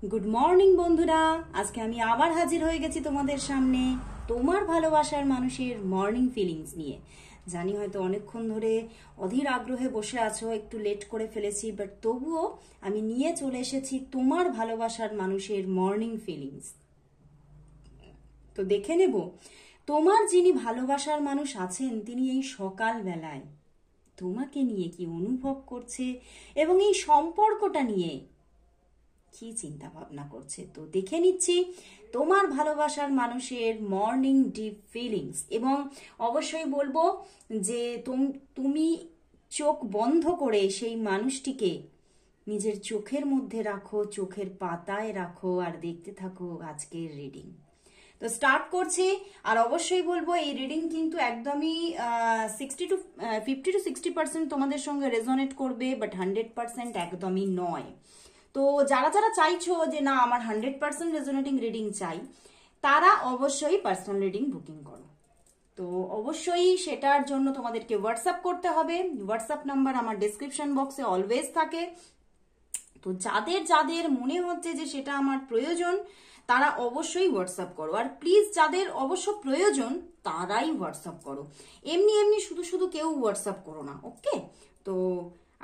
Good morning বন্ধুরা, আজকে আমি আবার হাজির হয়ে গেছি তোমাদের সামনে তোমার ভালোবাসার মানুষের মর্নিং ফিলিংস নিয়ে। জানি হয়তো অনেকক্ষণ ধরে অধীর আগ্রহে বসে আছো, একটু লেট করে ফেলেছি, বাট তবুও আমি নিয়ে চলে এসেছি তোমার ভালোবাসার মানুষের মর্নিং ফিলিংস। তো দেখে নেব তোমার যিনি ভালোবাসার মানুষ আছেন তিনি এই সকাল বেলায় তোমাকে নিয়ে কি অনুভব করছে এবং এই সম্পর্কটা নিয়ে কি চিন্তা ভাবনা করছে। তো দেখে নিচ্ছি তোমার ভালোবাসার মানুষের মর্নিং ডিপ ফিলিংস। এবং অবশ্যই বলবো যে তুমি চোখ বন্ধ করে সেই মানুষটিকে নিজের চোখের মধ্যে রাখো, চোখের পাতায় রাখো আর দেখতে থাকো আজকের রিডিং। তো স্টার্ট করছি। আর অবশ্যই বলবো এই রিডিং কিন্তু একদমই 50-60% তোমাদের সঙ্গে রেজোনেট করবে, বাট 100% একদমই নয়। তো যারা যারা চাইছো যে না আমার 100% রেজোনেটিং রিডিং চাই, তারা অবশ্যই পার্সোনাল রিডিং বুকিং করো। তো অবশ্যই সেটার জন্য তোমাদেরকে হোয়াটসঅ্যাপ করতে হবে। হোয়াটসঅ্যাপ নাম্বার আমার ডেসক্রিপশন বক্সে অলওয়েজ থাকে। তো যাদের যাদের মনে হচ্ছে যে সেটা আমার প্রয়োজন তারা অবশ্যই হোয়াটসঅ্যাপ করো। আর প্লিজ যাদের অবশ্য প্রয়োজন তারাই হোয়াটসঅ্যাপ করো, এমনি এমনি শুধু শুধু কেউ হোয়াটসঅ্যাপ করো না, ওকে? তো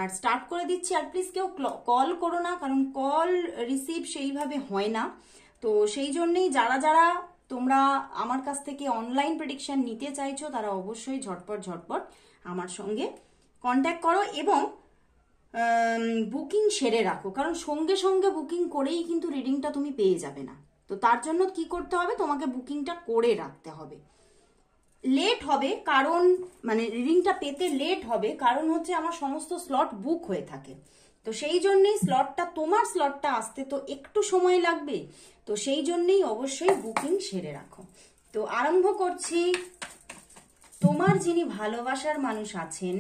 আর স্টার্ট করে দিচ্ছি। আর প্লিজ কেউ কল করো না, কারণ কল রিসিভ সেইভাবে হয় না। তো সেই জন্যেই যারা যারা তোমরা আমার কাছ থেকে অনলাইন প্রেডিকশন নিতে চাইছো তারা অবশ্যই ঝটপট ঝটপট আমার সঙ্গে কন্ট্যাক্ট করো এবং বুকিং সেরে রাখো, কারণ সঙ্গে সঙ্গে বুকিং করেই কিন্তু রিডিংটা তুমি পেয়ে যাবে না। তো তার জন্য কি করতে হবে, তোমাকে বুকিংটা করে রাখতে হবে। লেট হবে কারণ মানে রিডিংটা পেতে লেট হবে কারণ হচ্ছে আমার সমস্ত স্লট বুক হয়ে থাকে। তো সেই জন্যই তোমার স্লটটা আসতে তো একটু সময় লাগবে। তো সেই জন্যই অবশ্যই বুকিং সেরে রাখো। তো আরম্ভ করছি। তোমার যিনি ভালোবাসার মানুষ আছেন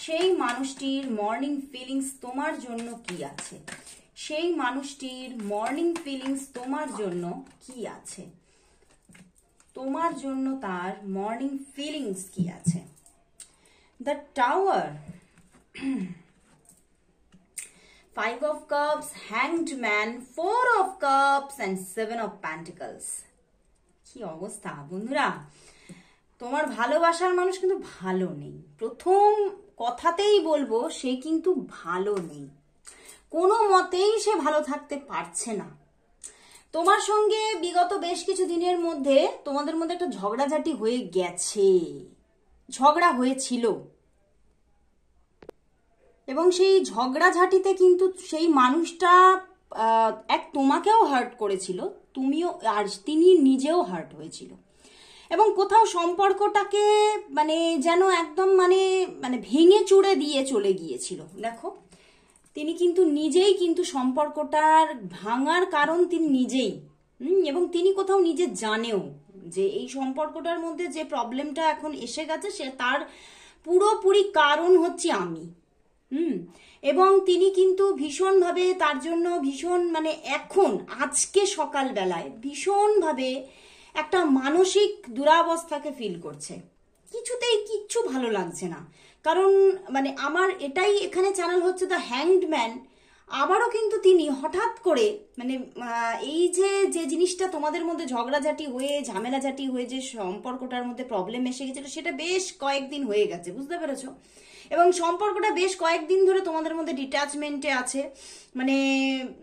সেই মানুষটির মর্নিং ফিলিংস তোমার জন্য কি আছে? সেই মানুষটির মর্নিং ফিলিংস তোমার জন্য কি আছে? তোমার জন্য তার মর্নিং ফিলিংস কি আছে? The tower, 5 of cups, hanged man, 4 of cups and 7 of pentacles। কি অবস্থা বন্ধুরা, তোমার ভালোবাসার মানুষ কিন্তু ভালো নেই। প্রথম কথাতেই বলবো সে কিন্তু ভালো নেই, কোনো মতেই সে ভালো থাকতে পারছে না। তোমার সঙ্গে বিগত বেশ কিছু দিনের মধ্যে তোমাদের মধ্যে একটা ঝগড়াঝাটি হয়ে গেছে, ঝগড়া হয়েছিল, এবং সেই ঝগড়াঝাটিতে কিন্তু সেই মানুষটা তোমাকেও হার্ট করেছিল, তুমিও, আর তিনি নিজেও হার্ট হয়েছিল। এবং কোথাও সম্পর্কটাকে মানে যেন একদম মানে মানে ভেঙে চুড়ে দিয়ে চলে গিয়েছিল। দেখো তিনি কিন্তু নিজেই কিন্তু সম্পর্কটার ভাঙার কারণ তিনি নিজেই, এবং তিনি কোথাও নিজে জানেও যে এই সম্পর্কটার মধ্যে যে প্রবলেমটা এখন এসে গেছে সে তার পুরোপুরি কারণ হচ্ছে আমি। এবং তিনি কিন্তু ভীষণভাবে তার জন্য ভীষণ মানে এখন আজকে সকালবেলায় ভীষণভাবে একটা মানসিক দুরাবস্থাকে ফিল করছে। কিছুতেই কিচ্ছু ভালো লাগছে না, কারণ মানে আমার এটাই এখানে চ্যানেল হচ্ছে দ্য হ্যাংড ম্যান। আবারও কিন্তু তিনি হঠাৎ করে মানে এই যে জিনিসটা তোমাদের মধ্যে ঝগড়াঝাটি হয়ে ঝামেলাঝাটি হয়ে যে সম্পর্কটার মধ্যে প্রবলেম এসে গেছিল সেটা বেশ কয়েকদিন হয়ে গেছে, বুঝতে পেরেছো? এবং সম্পর্কটা বেশ কয়েকদিন ধরে তোমাদের মধ্যে ডিট্যাচমেন্টে আছে। মানে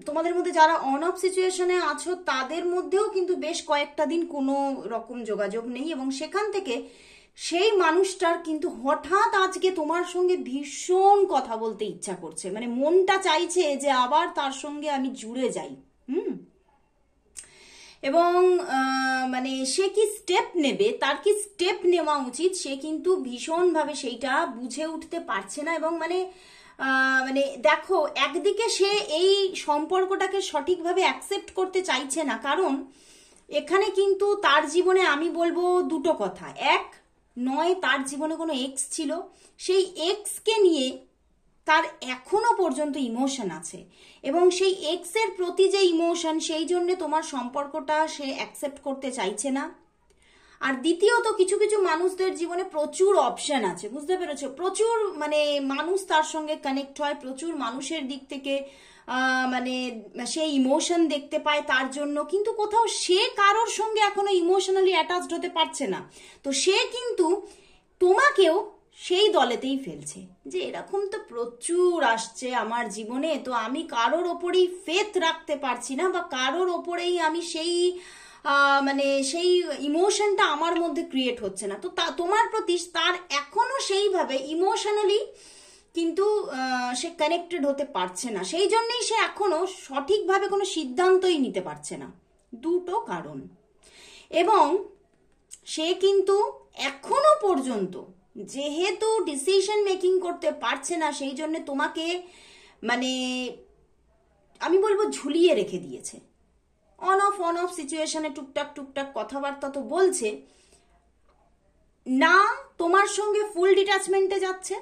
তোমাদের মধ্যে যারা অন অফ সিচুয়েশনে আছো তাদের মধ্যেও কিন্তু বেশ কয়েকটা দিন কোনো রকম যোগাযোগ নেই, এবং সেখান থেকে সেই মানুষটার কিন্তু হঠাৎ আজকে তোমার সঙ্গে ভীষণ কথা বলতে ইচ্ছা করছে, মানে মনটা চাইছে যে আবার তার সঙ্গে আমি জুড়ে যাই। এবং মানে সে কি স্টেপ নেবে, তার কি স্টেপ নেওয়া উচিত, সে কিন্তু ভীষণভাবে সেইটা বুঝে উঠতে পারছে না। এবং মানে মানে দেখো একদিকে সে এই সম্পর্কটাকে সঠিকভাবে অ্যাকসেপ্ট করতে চাইছে না, কারণ এখানে কিন্তু তার জীবনে আমি বলবো দুটো কথা। এক নয়, তার জীবনে কোনো এক্স ছিল, সেই এক্সকে নিয়ে তার এখনো পর্যন্ত ইমোশন আছে, এবং সেই এক্স এর প্রতি যে ইমোশন সেই জন্য তোমার সম্পর্কটা সে অ্যাকসেপ্ট করতে চাইছে না। আর দ্বিতীয়ত কিছু কিছু মানুষদের জীবনে প্রচুর অপশন আছে, বুঝতে পেরেছো? প্রচুর মানে মানুষ তার সঙ্গে কানেক্ট হয়, প্রচুর মানুষের দিক থেকে মানে সে ইমোশন দেখতে পায় তার জন্য, কিন্তু কোথাও সে কারোর সঙ্গে এখনো ইমোশনালি অ্যাটাচড হতে পারছে না। তো সে কিন্তু তোমাকেও সেই দলেতেই ফেলছে যে এরকম তো প্রচুর আসছে আমার জীবনে, তো আমি কারোর ওপরেই ফেথ রাখতে পারছি না, বা কারোর ওপরেই আমি সেই মানে সেই ইমোশনটা আমার মধ্যে ক্রিয়েট হচ্ছে না। তো তোমার প্রতি তার এখনো সেইভাবে ইমোশনালি কিন্তু সে কানেক্টেড হতে পারছে না, সেই জন্যই সে এখনো সঠিকভাবে কোনো সিদ্ধান্তই নিতে পারছে না। দুটো কারণ। এবং সে কিন্তু এখনো পর্যন্ত যেহেতু ডিসিশন মেকিং করতে পারছে না, সেই জন্য তোমাকে মানে আমি বলবো ঝুলিয়ে রেখে দিয়েছে। অন অফ সিচুয়েশনে টুকটাক টুকটাক কথাবার্তা তো বলছে না, তোমার সঙ্গে ফুল ডিটাচমেন্টে যাচ্ছে,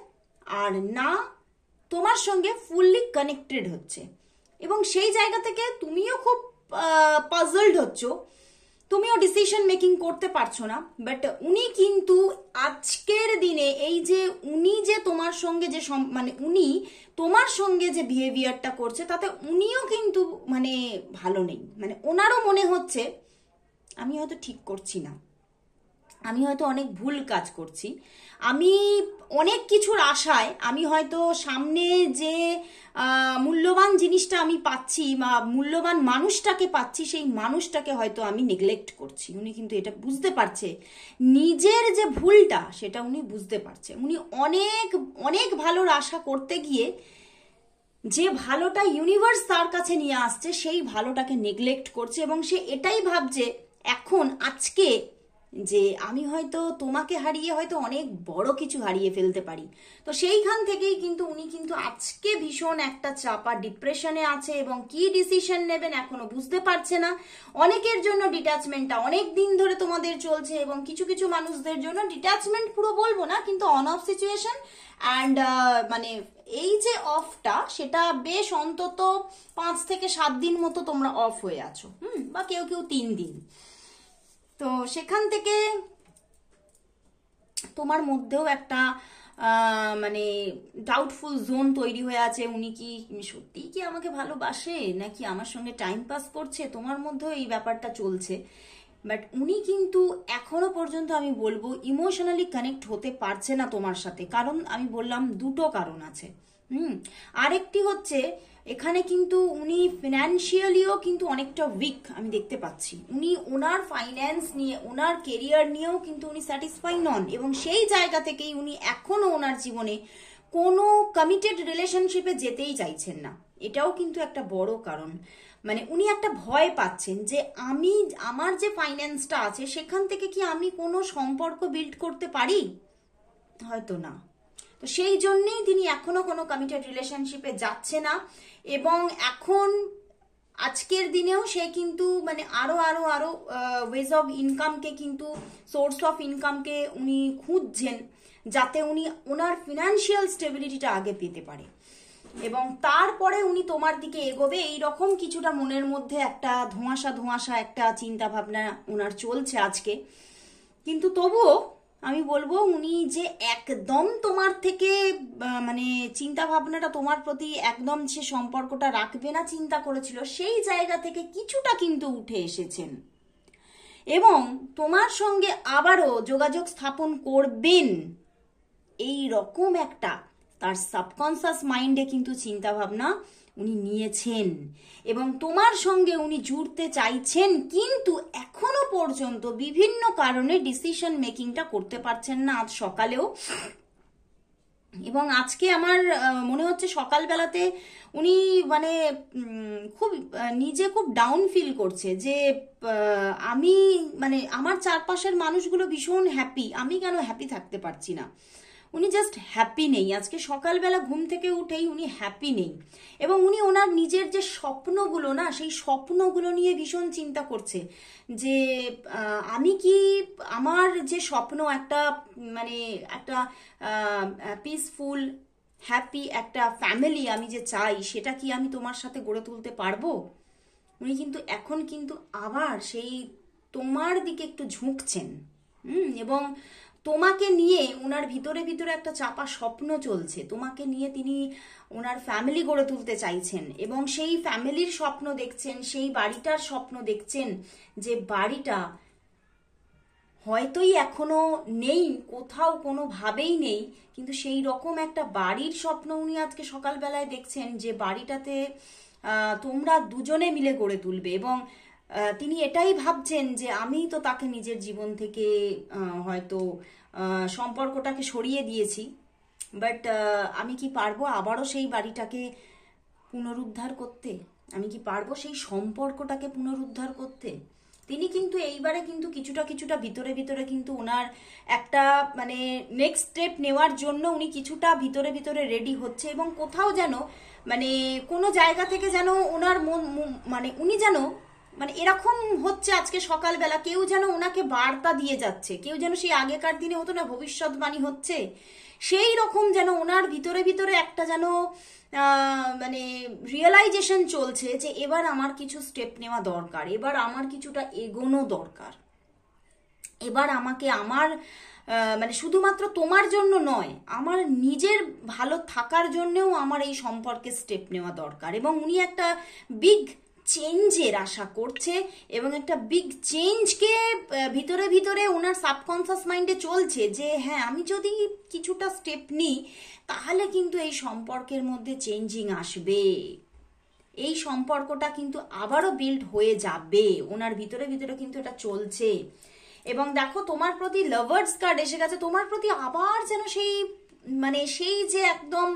আর না তোমার সঙ্গে ফুললি কানেক্টেড হচ্ছে। এবং সেই জায়গা থেকে তুমিও খুব পাজলড হচ্ছ, তুমিও ডিসিশন মেকিং করতে পারছো না। বাট উনি কিন্তু আজকের দিনে এই যে উনি যে তোমার সঙ্গে যে মানে উনি তোমার সঙ্গে যে বিহেভিয়ারটা করছে, তাতে উনিও কিন্তু মানে ভালো নেই। মানে ওনারও মনে হচ্ছে আমি হয়তো ঠিক করছি না, আমি হয়তো অনেক ভুল কাজ করছি, আমি অনেক কিছুর আশায় আমি হয়তো সামনে যে মূল্যবান জিনিসটা আমি পাচ্ছি বা মূল্যবান মানুষটাকে পাচ্ছি, সেই মানুষটাকে হয়তো আমি নেগলেক্ট করছি। উনি কিন্তু এটা বুঝতে পারছে, নিজের যে ভুলটা সেটা উনি বুঝতে পারছে। উনি অনেক অনেক ভালোর আশা করতে গিয়ে যে ভালোটা ইউনিভার্স তার কাছে নিয়ে আসছে, সেই ভালোটাকে নেগলেক্ট করছে। এবং সে এটাই ভাবছে এখন আজকে যে আমি হয়তো তোমাকে হারিয়ে হয়তো অনেক বড় কিছু হারিয়ে ফেলতে পারি। তো সেইখান থেকেই কিন্তু উনি কিন্তু আজকে ভীষণ একটা চাপা ডিপ্রেশনে আছে, এবং কি ডিসিশন নেবেন এখনো বুঝতে পারছে না। অনেকের জন্য ডিট্যাচমেন্টটা অনেক দিন ধরে তোমাদের চলছে, এবং কিছু কিছু মানুষদের জন্য ডিট্যাচমেন্ট পুরো বলবো না, কিন্তু অন অফ সিচুয়েশন অ্যান্ড মানে এই যে অফটা সেটা বেশ অন্তত 5 থেকে 7 দিন মতো তোমরা অফ হয়ে আছো, বা কেউ কেউ 3 দিন। তো সেখান থেকে তোমার মধ্যেও একটা মানে ডাউটফুল জোন তৈরি হয়ে আছে। উনি কি সত্যিই কি আমাকে ভালোবাসে, নাকি আমার সঙ্গে টাইম পাস করছে, তোমার মধ্যেও এই ব্যাপারটা চলছে। বাট উনি কিন্তু এখনো পর্যন্ত আমি বলবো ইমোশনালি কানেক্ট হতে পারছে না তোমার সাথে। কারণ আমি বললাম দুটো কারণ আছে। আরেকটি হচ্ছে এখানে কিন্তু উনি ফিনান্সিয়ালিও কিন্তু অনেকটা উইক আমি দেখতে পাচ্ছি। উনি ওনার ফাইন্যান্স নিয়ে, ওনার কেরিয়ার নিয়েও কিন্তু উনি স্যাটিসফাই নন, এবং সেই জায়গা থেকেই উনি এখনো ওনার জীবনে কোনো কমিটেড রিলেশনশিপে যেতেই চাইছেন না। এটাও কিন্তু একটা বড় কারণ। মানে উনি একটা ভয় পাচ্ছেন যে আমি আমার যে ফাইন্যান্সটা আছে সেখান থেকে কি আমি কোনো সম্পর্ক বিল্ড করতে পারি, হয়তো না। তো সেই জন্যেই তিনি এখনো কোনো কমিটেড রিলেশনশিপে যাচ্ছে না। এবং এখন আজকের দিনেও সে কিন্তু মানে আরো আরো আরো ওয়েজ অফ ইনকামকে কিন্তু সোর্স অফ ইনকামকে উনি খুঁজছেন, যাতে উনি ওনার ফিনান্সিয়াল স্টেবিলিটিটা আগে পেতে পারে, এবং তারপরে উনি তোমার দিকে এগোবে। এইরকম কিছুটা মনের মধ্যে একটা ধোঁয়াশা ধোঁয়াশা একটা চিন্তা ভাবনা ওনার চলছে আজকে। কিন্তু তবুও আমি বলবো উনি যে একদম তোমার থেকে মানে চিন্তা ভাবনাটা তোমার প্রতি একদম সে সম্পর্কটা রাখবে না চিন্তা করেছিল, সেই জায়গা থেকে কিছুটা কিন্তু উঠে এসেছেন, এবং তোমার সঙ্গে আবারও যোগাযোগ স্থাপন করবেন এই রকম একটা তার সাবকনসিয়াস মাইন্ডে কিন্তু চিন্তা ভাবনা উনি নিয়েছেন, এবং তোমার সঙ্গে উনি জুড়তে চাইছেন, কিন্তু এখনো পর্যন্ত বিভিন্ন কারণে ডিসিশন মেকিংটা করতে পারছেন না। আজ সকালেও, এবং আজকে আমার মনে হচ্ছে সকালবেলাতে উনি মানে খুব নিজে খুব ডাউন ফিল করছে যে আমি মানে আমার চারপাশের মানুষগুলো ভীষণ হ্যাপি, আমি কেন হ্যাপি থাকতে পারছি না। উনি জাস্ট হ্যাপি নেই। আজকে সকালবেলা ঘুম থেকে উঠেই উনি হ্যাপি নেই, এবং উনি ওনার নিজের যে স্বপ্নগুলো না, সেই স্বপ্নগুলো নিয়ে ভীষণ চিন্তা করছে যে আমি কি আমার যে স্বপ্ন একটা মানে একটা পিসফুল হ্যাপি একটা ফ্যামিলি আমি যে চাই, সেটা কি আমি তোমার সাথে গড়ে তুলতে পারবো। উনি কিন্তু এখন কিন্তু আবার সেই তোমার দিকে একটু ঝুঁকছেন, এবং তোমাকে নিয়ে ওনার ভিতরে ভিতরে একটা চাপা স্বপ্ন চলছে, তোমাকে নিয়ে তিনি ওনার ফ্যামিলি গড়ে তুলতে চাইছেন এবং সেই ফ্যামিলির স্বপ্ন দেখছেন, সেই বাড়িটার স্বপ্ন দেখছেন, যে বাড়িটা হয়তোই এখনো নেই, কোথাও কোনোভাবেই নেই, কিন্তু সেই রকম একটা বাড়ির স্বপ্ন উনি আজকে সকালবেলায় দেখছেন, যে বাড়িটাতে তোমরা দুজনে মিলে গড়ে তুলবে। এবং তিনি এটাই ভাবছেন যে আমি তো তাকে নিজের জীবন থেকে হয়তো সম্পর্কটাকে সরিয়ে দিয়েছি, বাট আমি কি পারবো আবারও সেই বাড়িটাকে পুনরুদ্ধার করতে? আমি কি পারবো সেই সম্পর্কটাকে পুনরুদ্ধার করতে? তিনি কিন্তু এইবারে কিন্তু কিছুটা কিছুটা ভিতরে ভিতরে কিন্তু ওনার একটা মানে নেক্সট স্টেপ নেওয়ার জন্য উনি কিছুটা ভিতরে ভিতরে রেডি হচ্ছে, এবং কোথাও যেন মানে কোনো জায়গা থেকে যেন ওনার মন মানে উনি যেন মানে এরকম হচ্ছে আজকে সকালবেলা কেউ যেন ওনাকে বার্তা দিয়ে যাচ্ছে, কেউ যেন সেই আগেকার দিনে হতো না ভবিষ্যৎবাণী হচ্ছে, সেই রকম যেন ওনার ভিতরে ভিতরে একটা যেন মানে রিয়েলাইজেশন চলছে যে এবার আমার কিছু স্টেপ নেওয়া দরকার, এবার আমার কিছুটা এগোনো দরকার, এবার আমাকে আমার মানে শুধুমাত্র তোমার জন্য নয়, আমার নিজের ভালো থাকার জন্যও আমার এই সম্পর্কে স্টেপ নেওয়া দরকার। এবং উনি একটা বিগ চেঞ্জের আশা করছে এবং একটা বিগ চেঞ্জকে ভিতরে ভিতরে ওনার সাবকনসিয়াস মাইন্ডে চলছে যে হ্যাঁ আমি যদি কিছুটা স্টেপ নিই তাহলে কিন্তু এই সম্পর্কের মধ্যে চেঞ্জিং আসবে, এই সম্পর্কটা কিন্তু আবারও বিল্ড হয়ে যাবে, ওনার ভিতরে ভিতরে কিন্তু এটা চলছে। এবং দেখো তোমার প্রতি লাভার্স কার্ড এসে গেছে, তোমার প্রতি আবার যেন সেই মানে সেই যে একদম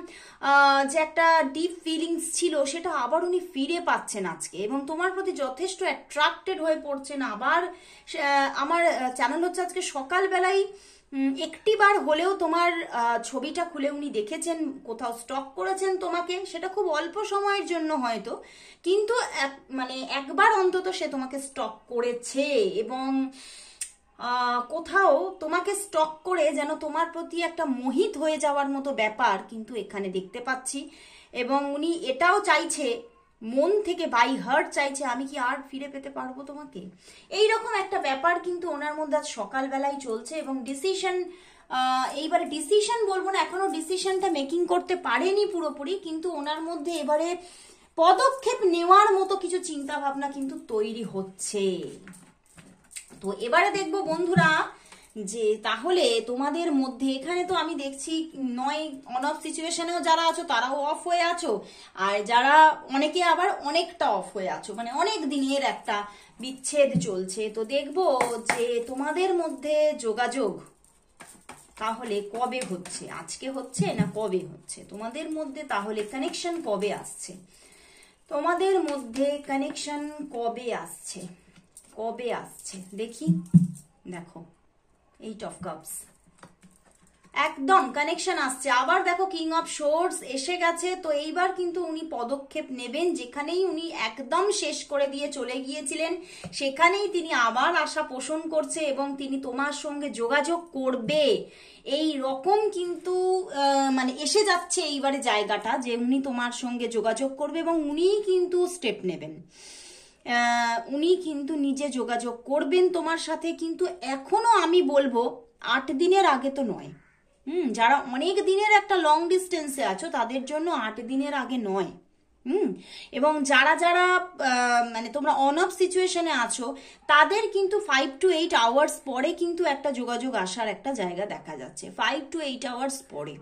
যে একটা ডিপ ফিলিংস ছিল সেটা আবার উনি ফিরে পাচ্ছেন আজকে, এবং তোমার প্রতি যথেষ্ট অ্যাট্রাক্টেড হয়ে পড়ছেন আবার। আমার চ্যানেল হচ্ছে আজকে সকালবেলায় একটিবার হলেও তোমার ছবিটা খুলে উনি দেখেছেন, কোথাও স্টক করেছেন তোমাকে, সেটা খুব অল্প সময়ের জন্য হয়তো, কিন্তু মানে একবার অন্তত সে তোমাকে স্টক করেছে এবং কোথাও তোমাকে স্টক করে যেন তোমার প্রতি একটা মোহিত হয়ে যাওয়ার মতো ব্যাপার কিন্তু এখানে দেখতে পাচ্ছি। এবং উনি এটাও চাইছে মন থেকে, বাই হার্ট চাইছে আমি কি আর ফিরে পেতে পারবো তোমাকে, এইরকম একটা ব্যাপার কিন্তু ওনার মধ্যে আজ সকালবেলায় চলছে। এবং ডিসিশন, এইবারে ডিসিশন বলবো না, এখনো ডিসিশনটা মেকিং করতে পারেনি পুরোপুরি, কিন্তু ওনার মধ্যে এবারে পদক্ষেপ নেওয়ার মতো কিছু চিন্তা ভাবনা কিন্তু তৈরি হচ্ছে। তো এবারে দেখবো বন্ধুরা যে তাহলে তোমাদের মধ্যে এখানে তো আমি দেখছি নয় অন অফ সিচুয়েশনেও যারা আছো তারাও অফ হয়ে আছো, আর যারা অনেকে আবার অনেকটা অফ হয়ে আছো, মানে অনেক দিনের একটা বিচ্ছেদ চলছে। তো দেখবো যে তোমাদের মধ্যে যোগাযোগ তাহলে কবে হচ্ছে, আজকে হচ্ছে না কবে হচ্ছে, তোমাদের মধ্যে তাহলে কানেকশন কবে আসছে, তোমাদের মধ্যে কানেকশন কবে আসছে, কবে আসছে দেখি। দেখো 8 অফ কাপস, একদম কানেকশন আসছে। আবার দেখো কিং অফ সোর্স এসে গেছে। তো এইবার কিন্তু উনি পদক্ষেপ নেবেন, যেখানেই উনি একদম শেষ করে দিয়ে চলে গিয়েছিলেন সেখানেই তিনি আবার আশা পোষণ করছে এবং তিনি তোমার সঙ্গে যোগাযোগ করবে, এই রকম কিন্তু মানে এসে যাচ্ছে এইবারে জায়গাটা যে উনি তোমার সঙ্গে যোগাযোগ করবে এবং উনিই কিন্তু স্টেপ নেবেন, উনি কিন্তু নিজে যোগাযোগ করবেন তোমার সাথে। কিন্তু এখনো আমি বলবো 8 দিনের আগে তো নয়, যারা অনেক দিনের একটা লং ডিস্টেন্সে আছো তাদের জন্য 8 দিনের আগে নয়। এবং যারা যারা মানে তোমরা অন অফ সিচুয়েশনে আছো তাদের কিন্তু 5 to 8 আওয়ার্স পরে কিন্তু একটা যোগাযোগ আসার একটা জায়গা দেখা যাচ্ছে, 5 to 8 আওয়ার্স পরে।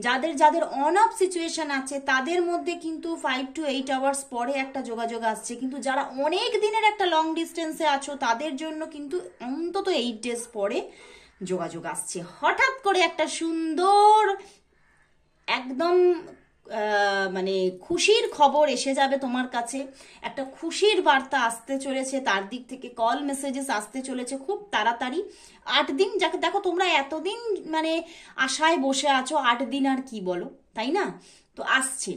যাদের যাদের অন অফ সিচুয়েশন আছে তাদের মধ্যে কিন্তু 5 to 8 আওয়ার্স পরে একটা যোগাযোগ আসছে, কিন্তু যারা অনেক দিনের একটা লং ডিস্টেন্সে আছো তাদের জন্য কিন্তু অন্তত 8 ডেজ পরে যোগাযোগ আসছে। হঠাৎ করে একটা সুন্দর একদম মানে খুশির খবর এসে যাবে তোমার কাছে, একটা খুশির বার্তা আসতে চলেছে, তার দিক থেকে কল মেসেজেস আসতে চলেছে খুব তাড়াতাড়ি। 8 দিন, যাকে দেখো তোমরা এতদিন মানে আশায় বসে আছো, 8 দিন আর কি বলো, তাই না? তো আসছে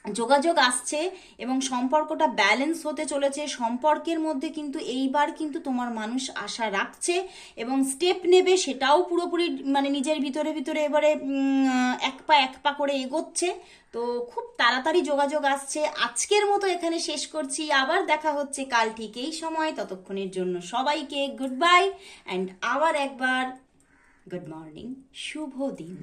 যোগাযোগ আসছে এবং সম্পর্কটা ব্যালেন্স হতে চলেছে। সম্পর্কের মধ্যে কিন্তু এইবার কিন্তু তোমার মানুষ আশা রাখছে এবং স্টেপ নেবে, সেটাও পুরোপুরি মানে নিজের ভিতরে ভিতরে এবারে এক পা করে এগোচ্ছে। তো খুব তাড়াতাড়ি যোগাযোগ আসছে। আজকের মতো এখানে শেষ করছি, আবার দেখা হচ্ছে কাল ঠিক এই সময়। ততক্ষণের জন্য সবাইকে গুড বাই অ্যান্ড আবার একবার গুড মর্নিং, শুভ দিন।